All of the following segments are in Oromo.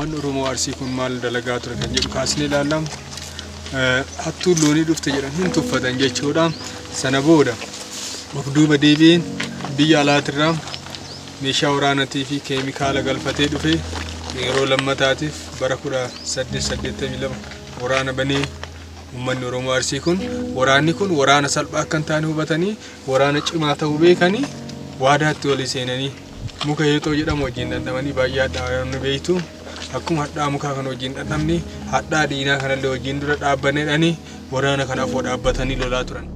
ummanni Oromoo Arsii kun maal dalagaa ture kan jedhu kaasnee ilaallam. Hattuu loonii dhufte jedhan hin tuffatan jechuudha. Sana booda of duuba deebiin biyya alaatirraa meeshaa waraanaatii fi keemikaala galfatee dhufe yeroo lammataatiif bara 1882 waraana banee ummanni Oromoo Arsii kun waraanni kun waraana salphaa akka hin taane hubatanii waraana cimaa ta'uu beekanii waadaatti walii seenanii muka heexoo jedhamu wajjin dandamanii baay'ee hadhaa'anii beeytu. Akkuma hadhaa mukaa kan wajjin dandamni hadhaa diinaa kanallee wajjin dura dhaabbaneedhanii waraana kanaaf dhaabbatanii lolaa turan.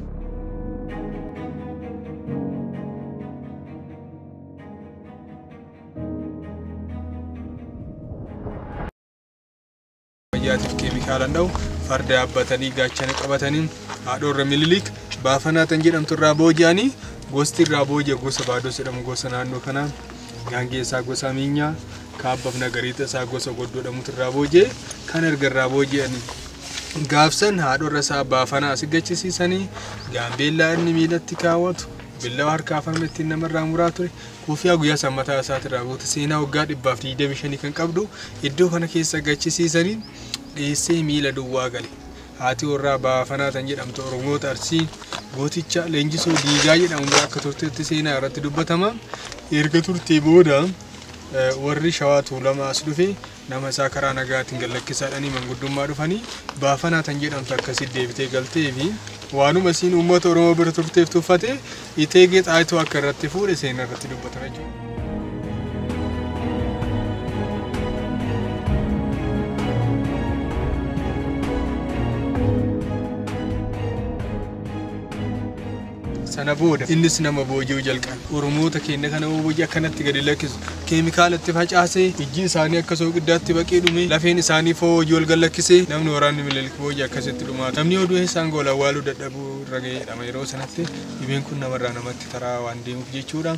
Mayyaatiif keemikaalaan dha'u farda yaabbatanii gaachana qabatanii haadhoorra Minilik Baafanaa tan jedhamtu irraa booji'anii gosti irraa booji'e gosa Baados jedhamu gosa naannoo kanaa gaangeessaa gosa Miinyaa kaabbaaf Nagariita isaa gosa Goddoo jedhamutu irraa booji'e kan erga irraa booji'anii gaafsan haadhoorra isaa Baafanaa asii gachisiisanii gaambeellaa inni miilatti kaawwatu billawa harkaa farmetti namarraa muraa ture kuufiyaa guyyaa sammataa isaatirraa goota seenaa waggaa 125 kan qabdu iddoo kana keessa gachisiisanii dhiyeessee miila duwwaa gale. Haati warraa Baafanaa tan jedhamtu Oromoota Arsii gooticha Leenjisoo Diigaa jedhamu akka turteetti seenaa irratti dubbatama. Erga turtee booda warri Shawaa Tuulamaa as dhufe nama isaa karaa nagaatiin gallakkisaadhanii manguddummaa dhufanii Baafanaa tan jedhamtu akkasitti deebitee galtee fi waanuma isiin uummata Oromoo bira turteef tuffate Iteegee Xaayituu akka irratti fuudhe seenaa irratti dubbatama jechuudha. Sana booda innis nama booji'uu jalqabe. Oromoota keenya kana booji'e akkanatti gadi lakkisu. Keemikaalatti facaasee ijji isaanii akka soogiddaatti baqee dhume lafeen isaanii hojii wal gallakkisee namni waraanni Minilik booji'e akkasitti dhumaa. Namni oduu isaan gola awwaaluu dadhabuu irra ga'eedhama yeroo sanatti dhibeen kun namarraa namatti taraa waan deemuuf jechuudha.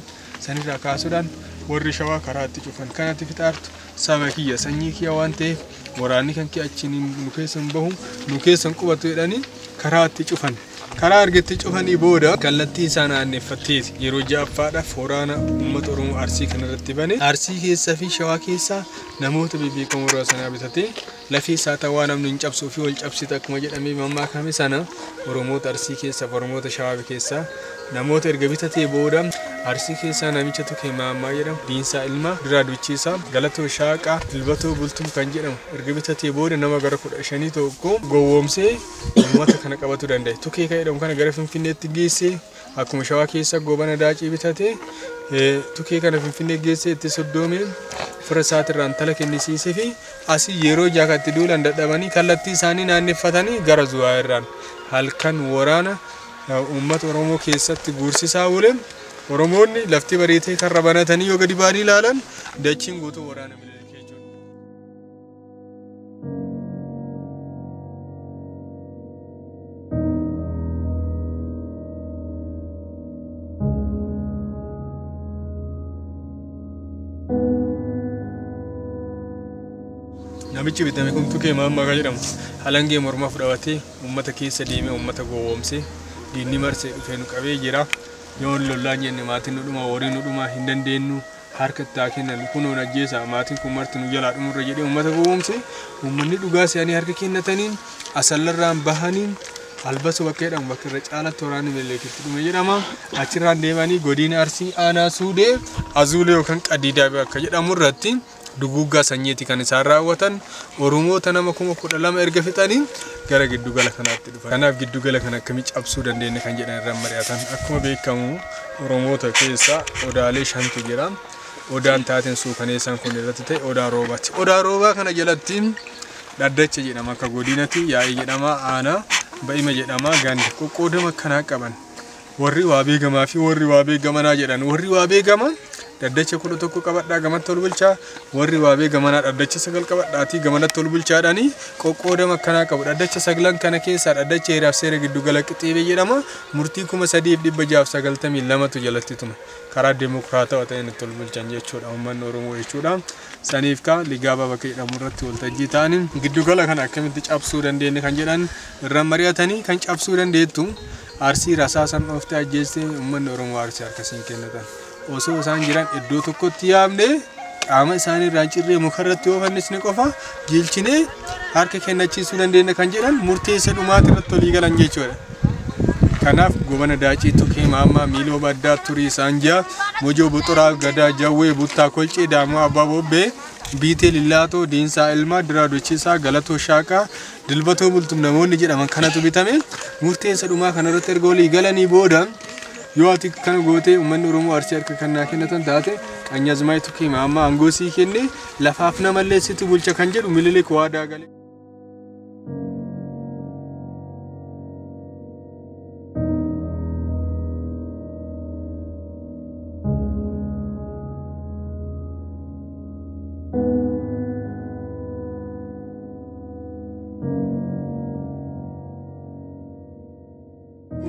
Sanirraa kaasuudhaan warri Shawaa karaatti cufan kanatti fixaartu saba kiyya sanyii kiyya waan ta'eef waraanni kan kee achiin nu keessan bahu nu keessan qubatu jedhanii karaatti cufan. Karaa argatti cufanii booda kallattii isaan aanneeffatteeti yeroo ja'affaadhaaf waraana uummata Oromoo Arsii kanarratti bane Arsii keessaa fi Shawaa keessaa namoota bebbeekamoo irraa sanaa bitatee lafee isaa ta'aa namni hin cabsuu fi wal cabsite akkuma jedhamee mammaakame sana Oromoota Arsii keessaa fi Oromoota Shawaa keessaa namoota erga bitatee booda Arsii keessaa namicha tokko Maammaa jedhamu Diinsaa Ilmaa Diraa Duchiisaa Galatoo Shaaqaa Dilbatoo Bultum kan jedhamu erga bitatee booda nama gara 15 tokko gowwoomsee uummata kana qabatu danda'e. Tukkee jedhamu kana gara Finfinneetti geessee akkuma Shawaa keessa Goobana Daacii bitatee tukkee kana Finfinnee geessee itti soddoomee fira isaatirraan tala kennisiisee fi asii yeroo jaakatti duulan dadhabanii kallattii isaanii naanneeffatanii gara Zuwaa irraan halkan waraana uummata Oromoo keessatti guursisaa oolan Oromoonni lafti bareetee karra banatanii yoo gadi baanii ilaalan dachiin guutuu waraana Minilik jechuudha. Namichi bitame kun Tukkee Maammaa jedhamu halangee mormaa fudhatee uummata keessa deemee uummata gowwoomsee diinni marsee dhufee nu qabee jira. Yoon lollaan jenne maatiin nu dhuma horii nu dhuma hin dandeenyu harka itti kennan kunoo ajjeesa maatiin kun marti nu jalaa dhumurra jedhee uummata gowwoomse uummanni dhugaa isaanii harka kennataniin asallarraan bahaniin albasa bakka jedhamu bakka irra caalatti waraanni Minilikatti dhume jedhama. Achirraan deemanii godina Arsii aanaa Suudee Azuulee yookaan Qadiidaa bakka jedhamu irratti duguuggaa sanyiiti kan isaan raawwatan Oromoota nama 12,000 erga fixanii gara giddugala kanaatti dhufan. Kanaaf giddugala kana akkamitti cabsuu dandeenya kan jedhan irraa mari'atan. Akkuma beekamu Oromoota keessa odaalee 5tu jira. Odaan taateen suukaneessaan kun irratti ta'e odaa roobaati. Odaa roobaa kana jalatti dhaddacha jedhama akka godinatti yaa'ii jedhama aanaa ba'ima jedhama gandi qoqqoodama kanaa qaban. Warri waa beekamaa fi warri waa beekamanaa jedhan warri waa beekaman dhaddacha 11 qabadhaa gamatti ol bulchaa warri waa beekamanaa dhaddacha 9 qabadhaatii gamanatti ol bulchaadhaanii qoqqoodama kanaa qabu. Dhaddacha 9 kana keessaa dhaddacha heeraaf seera giddugala qixxeebee jedhama. Murtii 3692tu jalatti tume. Karaa demokraatawaa ta'een itti ol bulchan jechuudha uummanni Oromoo jechuudha. Saniif ka ligaabaa bakka jedhamu irratti waltajjii ta'anii giddugala kana akkamitti cabsuu dandeenya kan jedhan irra mari'atanii kan cabsuu dandeettu Arsii rasaasan dhooftee ajjeestee uummanni Oromoo Arsii harkasiin kennatan. Osoo isaan jiran iddoo tokkotti yaamne qaama isaanii irraa cirree mukarratti yoo fannisne qofa jilchinee harka kennachiisuu dandeenya kan jedhan murteessa dhumaati irratti walii galan jechuudha. Kanaaf gobana daacii Tukee Maammaa Miiloo Baddaa Turii Saanjaa Mojoo Buxuraa Gadaa Jawwee Buttaa Kolcee Daamoo Abbaa Bobbee Biitee Lillaatoo Diinsaa Ilmaa Diraa Dochiisaa Galatoo Shaaqaa Dilbatoo Bultum namoonni jedhaman kanatu bitame murteessa dhumaa kanarratti erga walii galanii booda yoo ati kana gootee uummanni Oromoo Arsii harka kannaa kennatan taate Qanyaazmaay Tukee Maammaa aangoo sii kenne lafaaf namallee sitti bulcha kan jedhu Minilik waadaa galee.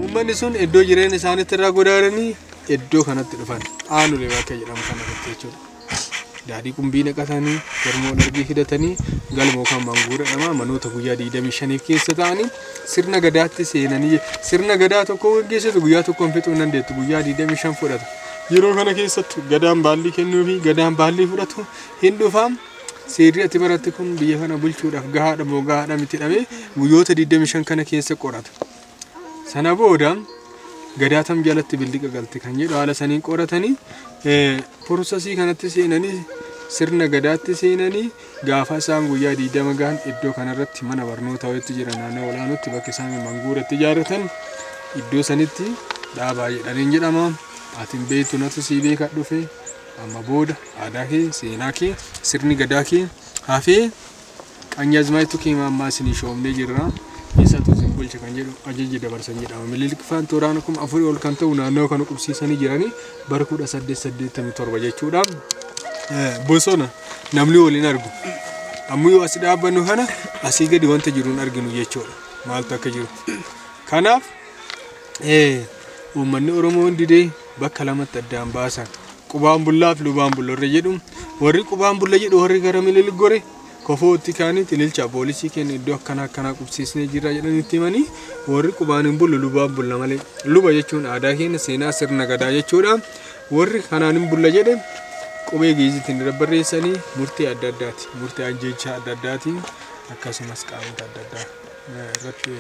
Uummanni sun iddoo jireenya isaaniitti irraa godaananii iddoo kanatti dhufan aanulee bakka jedhamu kanatti jechuudha. Daadhii qumbii naqatanii garmoo darbii hidhatanii galmoo kan manguura namaa manoota guyyaa 25 keessa ta'anii sirna gadaatti seenanii sirna gadaa tokko gaggeessitu guyyaa tokkoon fixuu hin dandeettu guyyaa 25 fudhata. Yeroo kana keessatti gadaan baallii kennuu fi gadaan baallii fudhatu hin dhufaam. Seerri ati baratte kun biyya kana bulchuudhaaf gahaadha moo gahaadha miti dhabee guyyoota 25 kana keessa qorata. Sana booda gadaatam jalatti billiqa galte kan jedhu haala saniin qoratanii prosesii kanatti seenanii sirna gadaatti seenanii gaafa isaan guyyaa 20 gahan iddoo kanarratti mana barnootaa walitti jira naannoo olaanootti bakka isaan manguuratti ijaarratan iddoo sanitti dhaabaa jedhaniin jedhama. Atiin beektu natu sii beekaa dhufe amma booda aadaa kee seenaa kee sirni gadaa kee hafee Qanyaazmaay Tukee Maammaa isinii shoomnee jirra. Isatu bulcha kan jedhu ajajji dabarsan jedhama. Minilik faan tooraan kun afurii ol kan ta'u naannoo kana qubsiisanii jiranii bara 1887 jechuudha. Bosona namni waliin argu. Ammoo yoo as dhaabbannu kana asii gadi wanta jiru hin arginu jechuudha. Maaltu akka jiru. Kanaaf uummanni Oromoo hundidee bakka lamatti addaan baasan. Qubaan bullaaf lubaan bullorre jedhu warri qubaan bulla jedhu warri gara Minilik gore kofootti kaanii tililcha poolisii kenna iddoo akkana qubsiisnee jirra jedhanitti himanii warri qubaan hin bullu lubaan bulla malee luba jechuun aadaa keenya seenaa sirna gadaa jechuudha. Warri kanaan hin bulla jedhe qubee geezitiin barreessanii murtee adda addaati murtee ajjeechaa adda addaati akkasumas qaamota adda addaa irratti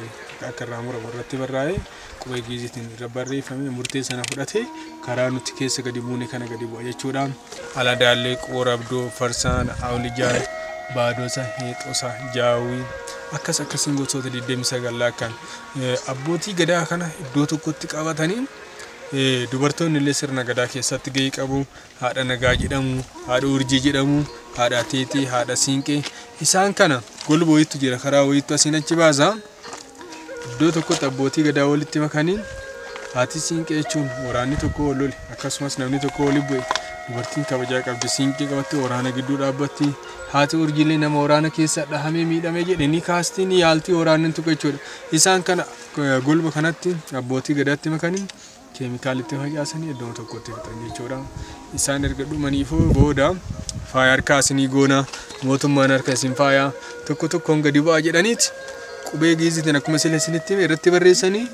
akka irraa muramu irratti barraa'ee qubee geezitiin barreeffame murtee sana fudhatee karaa nuti keessa gadi buune kana gadi bu'a jechuudha. Aladaallee qoorabdoo farsaan awlijaan Baadosa Heexosa Jaawii akkasiin gosoota 29 akkan abbootii gadaa kana iddoo tokkotti qabatanii dubartoonni illee sirna gadaa keessatti gahee qabu. Haadha nagaa jedhamu, haadha urjii jedhamu, haadha teetii, haadha siinqee isaan kana golba wayiitu jira karaa wayiitu asiin achi baasa. Iddoo tokkotti abbootii gadaa walitti makanii haati siinqee jechuun waraanni tokko wal lole akkasumas namni tokko waliin bu'e dubartiin kabajaa qabdi siinqee qabattee waraana gidduu dhaabbatti. Haati urjiilee nama waraana keessa dhahamee miidhamee jedhe ni kaastii ni yaaltii waraanni tokko jechuudha. Isaan kana golba kanatti abbootii gadaatti makanii keemikaalitti facaasanii iddoo tokkotti fixan jechuudha. Isaan erga dhumaniifoo booda faaya harkaa isinii goona mootummaan harka isin faaya tokko tokkoon gadi bu'aa jedhaniiti qubee geezitiin akkuma sila isinitti irratti barreessanii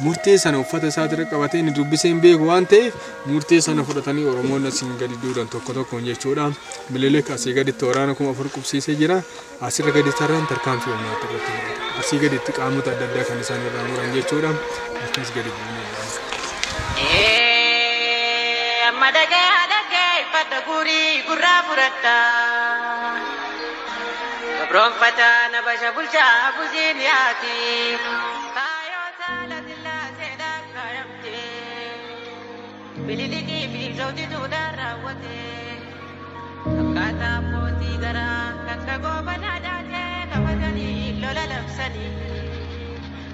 murtee sana uffata isaatti qabatee inni dubbisee hin beeku waan ta'eef murtee sana fudhatanii Oromoon asiin gadi duudan tokko tokkoon jechuudha. Minilik asii gaditti waraana 4,000 qubsiisee jira. Asirra gadi tarraan tarkaanfii humnaatti irratti fudhata. Asii gaditti qaamota adda addaa kan isaan irraa muran jechuudha. Akkas gadi bu'uun amma dhagee fadda gurii gurraa fudhatta. Gabroonfata na basha bulchaa buziin yaati. Bililiki bilisootti tuudhaan raawwate akkaataa abbootii garaa kakka goobanaa daatee qabatanii lola labsanii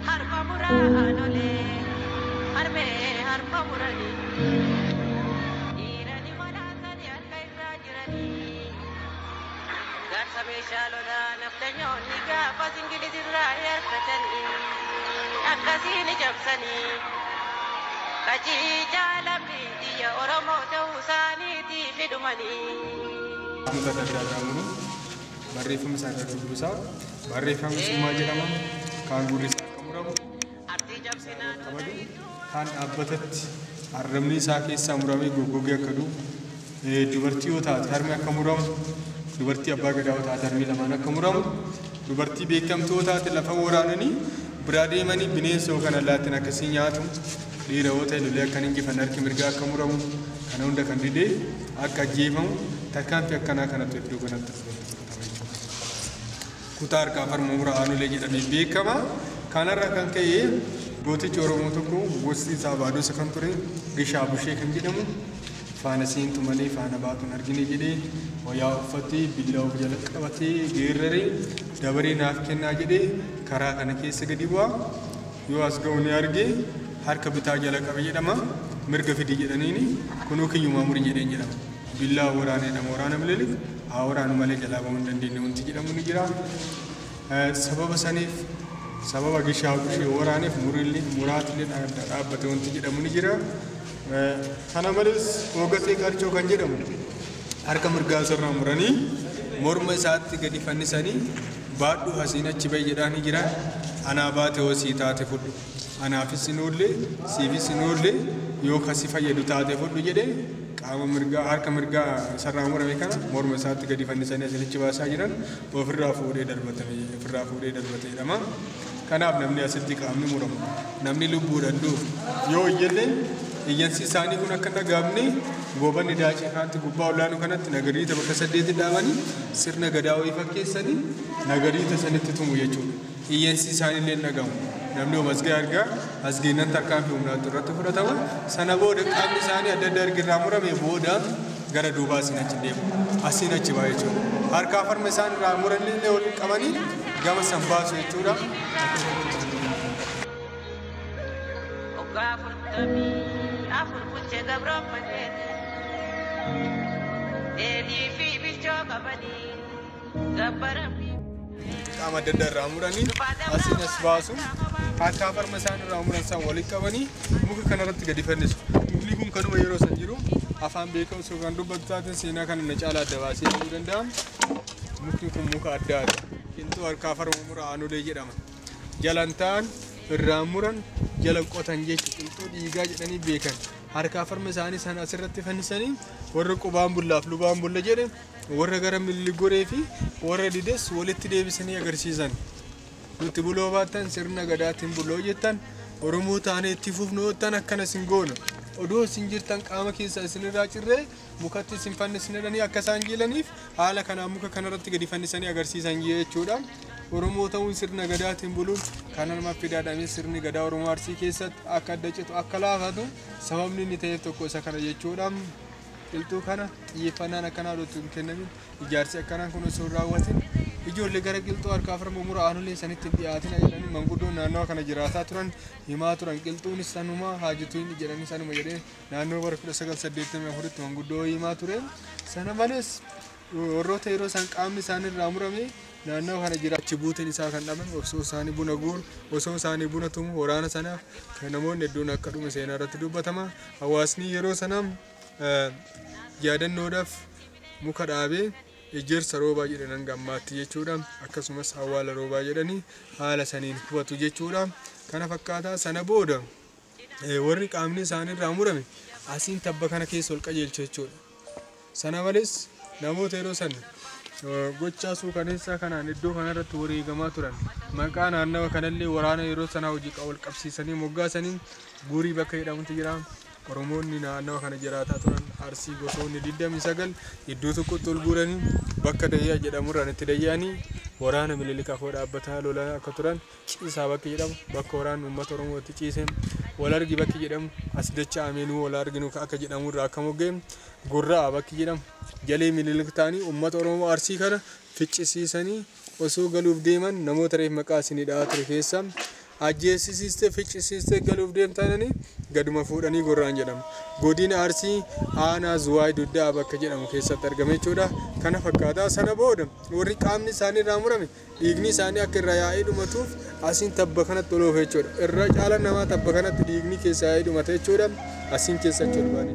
harma muraa aanolee harmee harma muranii dhiiranii walaasanii harka irraa jiranii gaarsa meeshaa lolaa naftanyoonni gaafa singilitirraa harkatanii akkasiin ijabsanii. Kajija lamiti ya Oromoo ta'uu isaaniiti fidumanii. Barreeffama isaa irratti dubbisaa barreeffama summaa jedhama kaan gurri isaa akka muramu kan dhaabbatatti arrabni isaa keessaa muramee goggogee akka du'u dubartii yoo taate harmi akka muramu dubartii abbaa gadaa yoo taate harmi lamaan akka muramu dubartii beekamtuu yoo taate lafa waraananii biraa deemanii bineensa yookaan allaattiin akkasii nyaatu dhiira yoo ta'e lollee akka hin injifan harki mirgaa akka muramu kana hunda kan didee akka ajjeefamu tarkaanfii akkanaa kanatti iddoo kanatti kutaa harkaa farma muraa aanolee jedhamee beekama. Kanarraa kan ka'e gootichi Oromoo tokko gosti isaa Baadosa kan ture Gishaa Bushee kan jedhamu faana seentu malee faana baatuun argine jedhee wayyaa uffatee billaa of jala qabatee geerraree dabaree naaf kennaa jedhee karaa kana keessa gadi bu'aa yoo as ga'u ni argee harka bitaa jala qabe jedhama mirga fidii jedhaniini kunoo kiyyumaa murii jedheen jedhama billaa waraanee nama waraana Minilik haa waraanu malee jalaa ba'uu hin dandeenye wanti jedhamu ni jira. Sababa saniif sababa Gishaa Bushee waraaneef muraatillee dhaabbate wanti jedhamu ni jira. Kana malees Ogatee Qarcoo kan jedhamu harka mirgaa sirraa muranii morma isaatti gadi fannisanii baadhuu hasiin achi bahi jedhaa ni jira. Anaa baate hoosii taate fudhu anaafis hin oolle siifis hin oolle yoo kasi fayyadu taate fudhu jedhee qaama mirgaa harka mirgaa sarraa murame kana morma isaatti gadi fannisanii asirratti baasaa jiran ofirraa fuudhee darbate jedhama. Kanaaf namni asitti qaamni muramu namni lubbuudhaan du'u yoo iyyallee iyyansi isaanii kun akka dhagaamne gobanni daacii kaanti gubbaa olaanuu kanatti nagariita bakka 8 dhaabanii sirna gadaa wayii fakkeessanii nagariita sanitti tumu jechuudha. Iyyansi isaanii illee dhagamu. Namni masgee argaa asgeenan tarkaanfii humnaatti irratti fudhatama. Sana booda qaamni isaanii adda adda ergirraa murame booda gara duubaa asiin achi deemu. Asiin achi baa jechuudha. Harkaa farma isaan irraa muranillee waliin qabanii gama san baasu jechuudha. Afur bulchee gabroomfatee dheedhii fi bichoo qabanii gabbaramni. Qaama adda addaa irraa muranii asiin as baasu harkaa farma isaan irraa muran san waliin qabanii muka kanarratti gadi fannisu. Mukni kun kanuma yeroo san jiru afaan beekamsu kan dubbatu taate seenaa kana na caalaa adda baasee ta'uu danda'a. Mukni kun muka addaati. Qilxuu harkaa farma muraa aanolee jedhama. Jalantaan irraa muran jala qotan jechuudha. Qilxuu dhiigaa jedhanii beekan. Harkaa farma isaanii sana asirratti fannisanii warra qubaan bullaaf lubaan bulla jedhe warra gara milligoree fi warra dides walitti deebisanii agarsiisan. Nuti buloo baattan sirna gadaatiin buloo jettan Oromoo taanee itti fufnoottan akkana isin goona. Odoo isin jirtan qaama keessa isinirraa cirree mukatti isin fannisnedhanii akka isaan jeelaniif haala kanaan muka kanarratti gadi fannisanii agarsiisan jechuudha. Oromoo ta'uun sirna gadaatiin buluun kan namaaf fidaadhamee sirni gadaa Oromoo Arsii keessatti akka adda citu akka laafatu sababni inni ta'eef tokko isa kana jechuudha. Qilxuu kana xiyyeeffannaan akkanaa dhootu hin kennamin ijaarsi akkanaan kun osoo hin raawwatin ijoollee gara qilxuu harkaa farma muraa aanolee sanitti dhiyaatina jedhanii manguddoon naannoo kana jiraataa turan himaa turan qilxuunis sanuma haajituun jedhanii sanuma jedhee naannoo bara 1984tti manguddoo himaa ture. Sana malees warroota yeroo isaan qaamni isaanii irraa murame naannoo kana jiraachi buutiin isaa kan dhaban osoo isaanii buna guuru osoo isaanii buna tumu waraana sanaaf kan namoonni hedduun akka dhume seenaa irratti dubbatama. Hawaasni yeroo sana yaadannoodhaaf muka dhaabee ejersa roobaa jedhan gammaatti jechuudha. Akkasumas awwaala roobaa jedhanii haala saniin hubatu jechuudha. Kana fakkaataa sana booda warri qaamni isaanii irraa murame asiin tabba kana keessa ol qajeelchu jechuudha. Sana malees namoota yeroo sana gochaa suukaneessaa kanaan iddoo kanarratti wareegamaa turan maqaa naannawa kanallee waraana yeroo sanaa hojii wal qabsiisanii moggaasanii guurii bakka jedhamutti jira. Oromoonni naannawa kana jiraataa turan Arsii gosoonni 29 iddoo tokkotti ol guuranii bakka Dayyaa jedhamurraan itti dayya'anii waraana Minilikaaf dhaabbataa lolaa akka turan ciisaa bakki jedhamu bakka waraanni uummata Oromoo itti ciiseen wal argi bakki jedhamu as dacha ameenuu wal arginu akka jedhamurraa akka moggeen gurraa bakki jedhamu jalee Minilik ta'anii uummata Oromoo Arsii kana ficcisiisanii osoo galuuf deeman namoota reef maqaa isinii dhahaa ture keessa ajjeesisiiste ficcisiiste galuuf deemtaananii gaduma fuudhanii gorraan jedhamu. Godina Arsii aanaa Zuwaay Duddaa bakka jedhamu keessatti argame jechuudha. Kana fakkaataa sana booda warri qaamni isaanii irraa murame dhiigni isaanii akka irra yaa'ee dhumatuuf asiin tabba kanatti oloof jechuudha. Irra caala namaa tabba kanatti dhiigni keessa yaa'ee dhumate jechuudha. Asiin keessa jechuudha.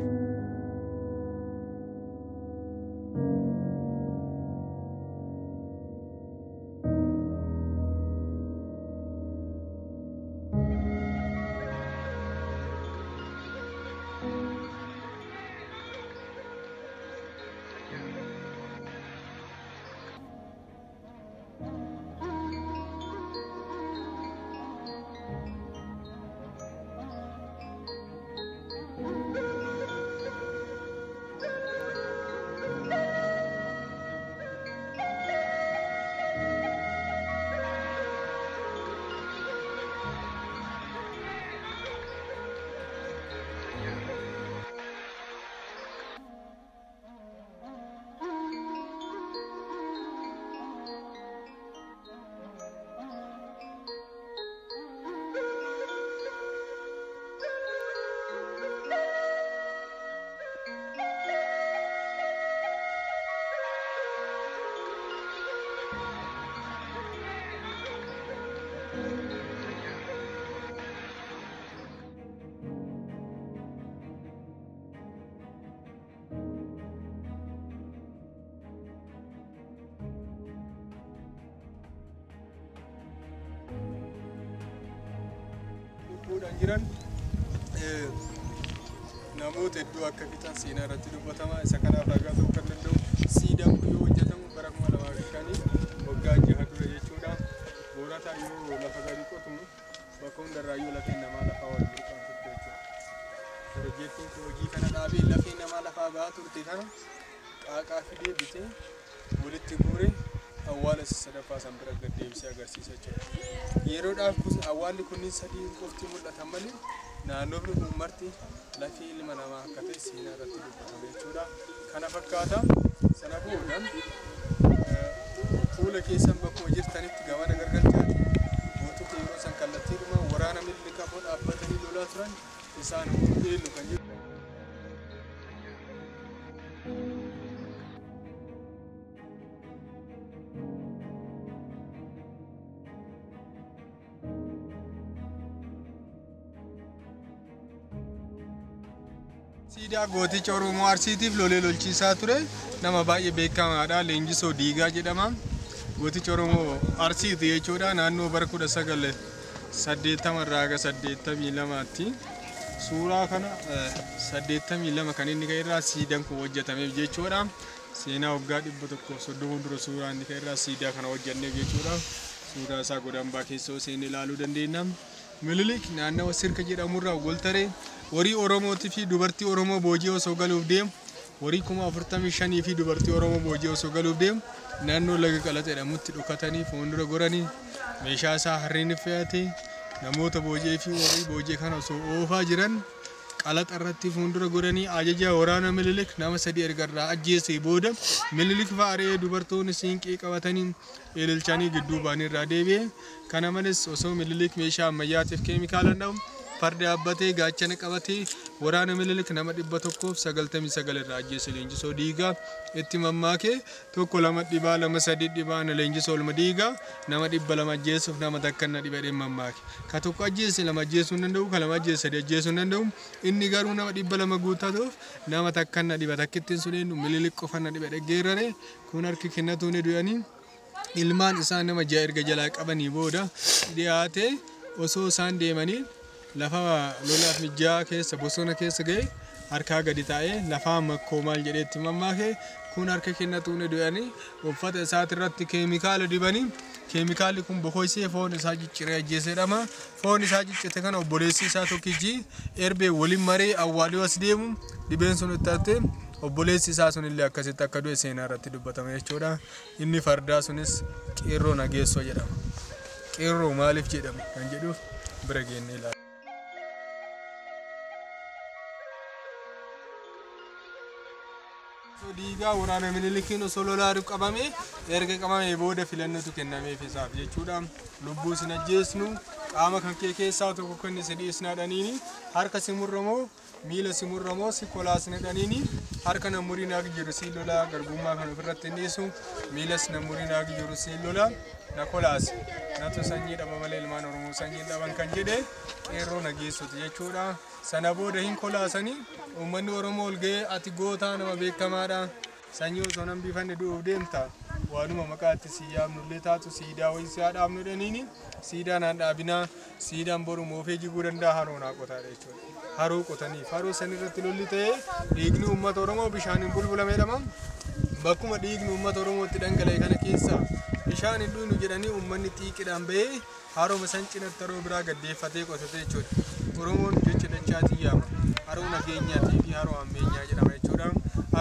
kan jiran namoota hedduu akka fixan seenaa irratti dubbatama. Isa kanaaf ragaa ta'uu kan danda'u siidaan kun yoo hojjetamu bara 2005 waggaa 6 dura jechuudha. Boorataa yoo lafa gadi qotumu bakka hundarraayyuu lafeen namaa lafaa wal burqaan turte jechuudha. Piroojeektiin kun hojii kana dhaabee lafeen namaa lafaa ba'aa turte kana qaaqaa fidee bitee walitti guuree awwaala sadaffaa san bira gad deebisee agarsiisa jechuudha. Yeroodhaaf awwaalli kunniin sadii qofti mul'atan malee naannoon kun marti lafee ilma namaa akka ta'e seenaa irratti dubbatame jechuudha. Kana fakkaata sana booda fuula keessan bakkuma jirtanitti gamana gargalchaati mootota yeroo san kallattiidhuma waraana Minilik afoo dhaabbatanii lolaa turan isaan eenyu kan jedhu. Siidaa gooticha Oromoo Arsiitiif lolee lolchiisaa ture nama baay'ee beekamaadha. Leenjisoo Diigaa jedhama. Gooticha Oromoo Arsiiti jechuudha. Naannoo bara 1980 irraa hanga 82tti suuraa kana 82 kan inni ka'e irraa siidaan kun hojjetameef jechuudha. Seenaa waggaa 130 dura suuraa inni ka'e irraa siidaa kana hojjenneef jechuudha. Suuraa isaa godambaa keessoo seenee ilaaluu dandeenya. Minilik naannawa sirka jedhamurraa Goltaree horii Oromootii fi dubartii Oromoo booji'ee osoo galuuf deemu horii 45,000 fi dubartii Oromoo booji'ee osoo galuuf deemu naannoo laga Qalaxa jedhamutti dhukatanii fuuldura goranii meeshaa isaa harreen fe'atee namoota booji'ee fi horii booji'ee kana osoo oofaa jiran Qalaxa irratti fuuldura goranii ajaja waraana Minilik nama 3 ergarraa ajjeesee booda Minilik faaree dubartoonni siinqee qabatanii ililchanii gidduu baanii irraa deebi'e. Kana malees osoo Minilik meeshaa ammayyaatiif keemikaala dhawu farda yaabbatee gaachana qabatee waraana Minilik nama 199 irraa ajjeese. Leenjisoo Diigaa itti mammaakee 1 2 dhibaa 2 3 dhibaa Leenjisoo Olma Diigaa nama 200 ajjeesuuf nama takkanna dhibee mammaake. Ka tokko ajjeese lama ajjeesuu hin danda'u, ka lama ajjeese 3 ajjeesuu hin danda'u. Inni garuu nama 200 guuttatuuf nama takkanna dhiba takkittiin suneen Minilik qofanna dhibee dhaggeerrare kun harki kennatuun du'anii ilmaan isaa nama 6 erga jalaa qabanii booda dhiyaate osoo isaan deemanii lafa lolaaf mijaa keessa bosona keessa ga'e harkaa gadi taa'ee lafa makkoo maal jedheetti mammaake kun harka kennatuun du'anii uffata isaati irratti keemikaala dibanii keemikaalli kun bokoysee foon isaa cicciree ajjeesedhama. Foon isaa ciccite kana obboleessi isaa tokkichi erbee waliin maree awwaalii as deemu dhibeen sun itti hattee obboleessi isaa sunillee akkasitti akka du'e seenaa irratti dubbatame jechuudha. Inni fardaa sunis qeerroo nageessoo jedhama. Qeerroo maaliif jedhama kan jedhuuf bira geennee ilaalla. Diigaa waraana Minilikiin osoo lolaa qabame erga qabamee booda filannootu kennameef isaaf jechuudha. Lubbuu sin ajjeesnu qaama kan kee keessaa tokko kan si dhiisnaa dhaniini harka si murramoo miila si murramoo si kolaas dhaniini harka namurii naag jiru si lolaa garbummaa kan ofirratti dhiisu miilas namurii naag jiru si lolaa na kolaas natu sanyii dhaba malee ilmaan Oromoo sanyii dhaban kan jedhe qeerroo nageessuuti jechuudha. Sana booda hin kolaasanii uummanni Oromoo ol ga'ee ati gootaa nama beekamaadha. Sanyii osoo nan bifanne du'uuf deemta waanuma maqaatti si yaamnullee taatu siidaa wayii dhaabnu dhaniini siidaan aan dhaabinaa siidaan boru moofee jiguu danda'a haroonaa qotaadha jechuudha. Haroo qotaniif haroo san irratti lolli ta'ee dhiigni uummata Oromoo bishaaniin bulbulameedhama. Bakkuma dhiigni uummata Oromootti dhangala'e kana keessa bishaan hin dhuynu jedhanii uummanni xiiqidhaan bahee harooma san cinatti haroo biraa gaddeeffatee qotate jechuudha. Oromoon jecha dachaatii yaama. Haroo nageenyaatii fi haroo ammeenyaa jedhama jechuudha.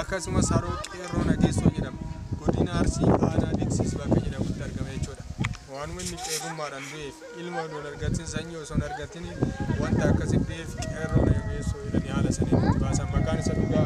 Akkasumas haroo qeerroo nageessoo jedhama. Godina Arsii aanaa Diksiis bakka jedhamutti argama jechuudha. Waanuma inni qeerrummaadhaan du'eef ilma osoo hin argatin sanyii osoo hin argatin wanta akkasitti qeerroo nageessoo jedhanii haala saniin baasan maqaan isa dhugaa